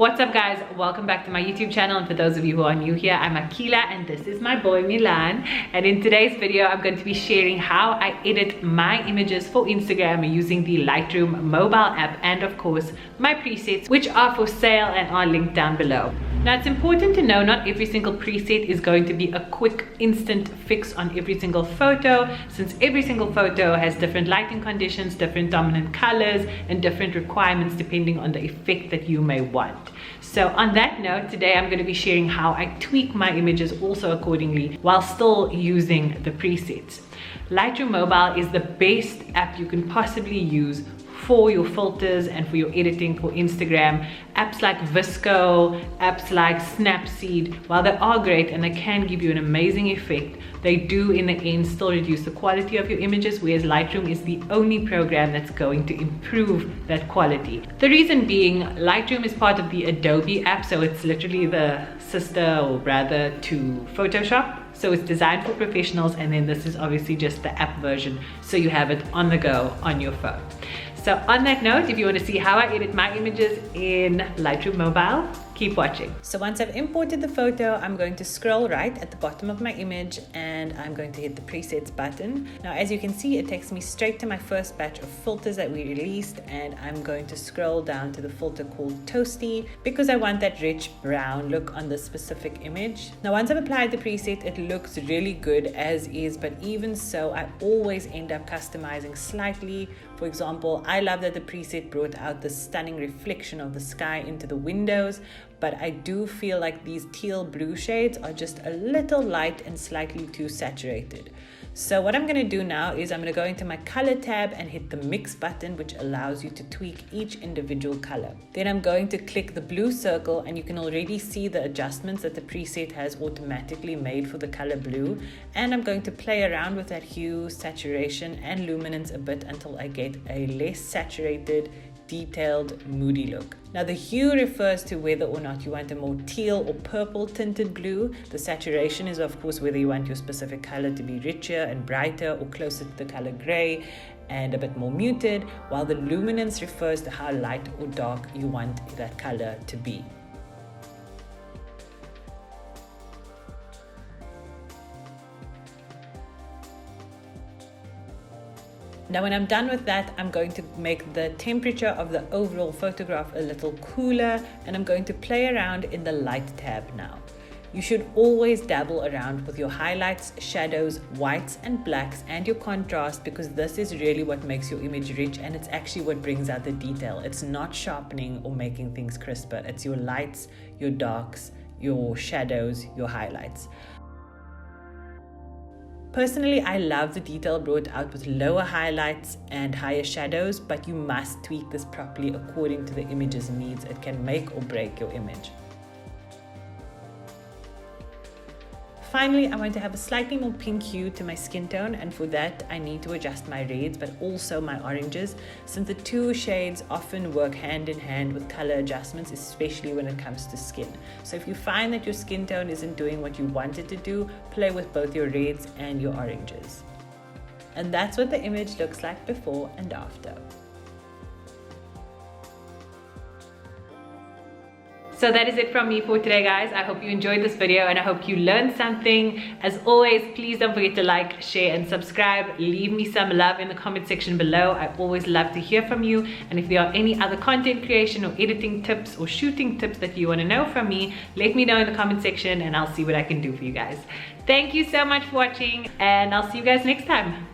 What's up guys, welcome back to my YouTube channel, and for those of you who are new here, I'm Akila and this is my boy Milan. And in today's video I'm going to be sharing how I edit my images for Instagram using the Lightroom mobile app, and of course my presets, which are for sale and are linked down below. Now it's important to know not every single preset is going to be a quick instant fix on every single photo, since every single photo has different lighting conditions, different dominant colors, and different requirements depending on the effect that you may want. So on that note, today I'm going to be sharing how I tweak my images also accordingly while still using the presets. Lightroom Mobile is the best app you can possibly use for your filters and for your editing for Instagram. Apps like Visco, apps like Snapseed, while they are great and they can give you an amazing effect, they do in the end still reduce the quality of your images, whereas Lightroom is the only program that's going to improve that quality. The reason being, Lightroom is part of the Adobe app, so it's literally the sister or brother to Photoshop. So it's designed for professionals, and then this is obviously just the app version, so you have it on the go on your phone. So on that note, if you want to see how I edit my images in Lightroom Mobile, keep watching. So once I've imported the photo, I'm going to scroll right at the bottom of my image and I'm going to hit the presets button. Now as you can see, it takes me straight to my first batch of filters that we released, and I'm going to scroll down to the filter called Toasty because I want that rich brown look on this specific image. Now once I've applied the preset, it looks really good as is, but even so I always end up customizing slightly. For example, I love that the preset brought out the stunning reflection of the sky into the windows, but I do feel like these teal blue shades are just a little light and slightly too saturated. So what I'm going to do now is I'm going to go into my color tab and hit the mix button, which allows you to tweak each individual color. Then I'm going to click the blue circle, and you can already see the adjustments that the preset has automatically made for the color blue. And I'm going to play around with that hue, saturation and luminance a bit until I get a less saturated, detailed, moody look. Now the hue refers to whether or not you want a more teal or purple tinted blue. The saturation is of course whether you want your specific color to be richer and brighter or closer to the color gray and a bit more muted, while the luminance refers to how light or dark you want that color to be. Now when I'm done with that, I'm going to make the temperature of the overall photograph a little cooler, and I'm going to play around in the light tab now. You should always dabble around with your highlights, shadows, whites and blacks and your contrast, because this is really what makes your image rich, and it's actually what brings out the detail. It's not sharpening or making things crisper. It's your lights, your darks, your shadows, your highlights. Personally, I love the detail brought out with lower highlights and higher shadows, but you must tweak this properly according to the image's needs. It can make or break your image. Finally, I want to have a slightly more pink hue to my skin tone, and for that I need to adjust my reds but also my oranges, since the two shades often work hand in hand with color adjustments, especially when it comes to skin. So if you find that your skin tone isn't doing what you want it to do, play with both your reds and your oranges. And that's what the image looks like before and after. So that is it from me for today guys. I hope you enjoyed this video and I hope you learned something. As always, please don't forget to like, share and subscribe. Leave me some love in the comment section below. I always love to hear from you. And if there are any other content creation or editing tips or shooting tips that you want to know from me, let me know in the comment section and I'll see what I can do for you guys. Thank you so much for watching, and I'll see you guys next time.